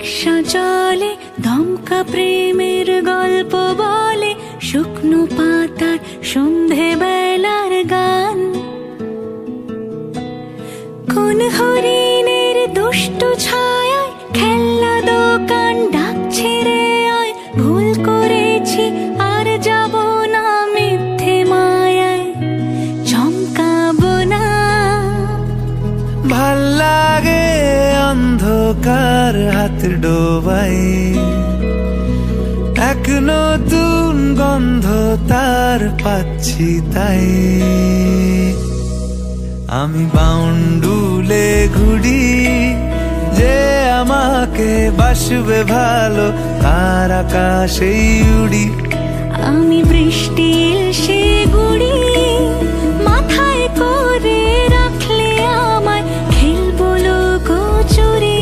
রিক্সা চলে দমকা প্রেমের গল্প বলে, শুকনো পাতার সন্ধে বেলার গান। কোন হরিণের দুষ্টু ছায়ায় খেলনা দোকান ডাকছে রে আয়, ভুল করেছি আর যাব না মিথ্যে মায়ায় চমকাবো না। ভাল লাগে অন্ধকার হাত ডোবাই, এক নতুন গন্ধ তার পাচ্ছি তাই। আমি বাউন্ডুলে ঘুরি, যে আমাকে বাসবে ভালো তার আকাশেই উড়ি। আমি বৃষ্টির সে গুড়ি, মাথায় করে রাখলে আমায় খেলবো লুকোচুরি,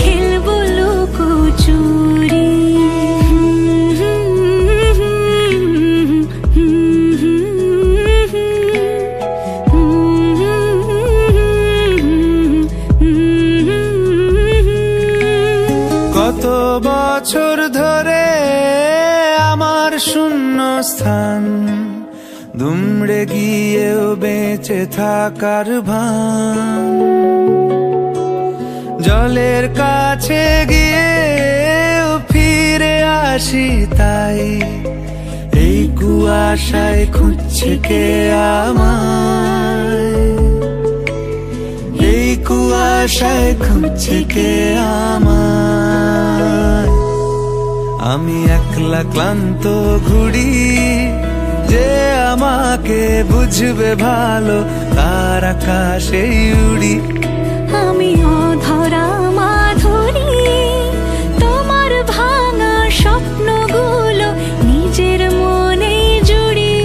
খেলবো লুকোচুরি। কত বছর ধরে আমার শূন্য স্থান, দুমড়ে গিয়েও বেঁচে থাকার ভান। জলের কাছে গিয়েও ফিরে আসি তাই, এই কুয়াশায় খুঁজছে কে আমায়, এই কুয়াশায় খুঁজছে কে আমায়। আমি একলা ক্লান্ত ঘুরি, যে আমাকে বুঝবে ভালো তার আকাশেই উড়ি। আমি অধরা মাধুরী, তোমার ভাঙা স্বপ্নগুলো নিজের মনে জুড়ি,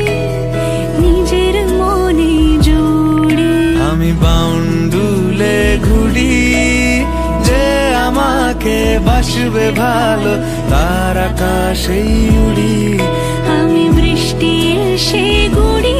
নিজের মনে জুড়ি। আমি বাউন্ডুলে ঘুরি, যে আমাকে বাসবে ভালো তার আকাশেই উড়ি। আমি বৃষ্টির সে গুড়ি,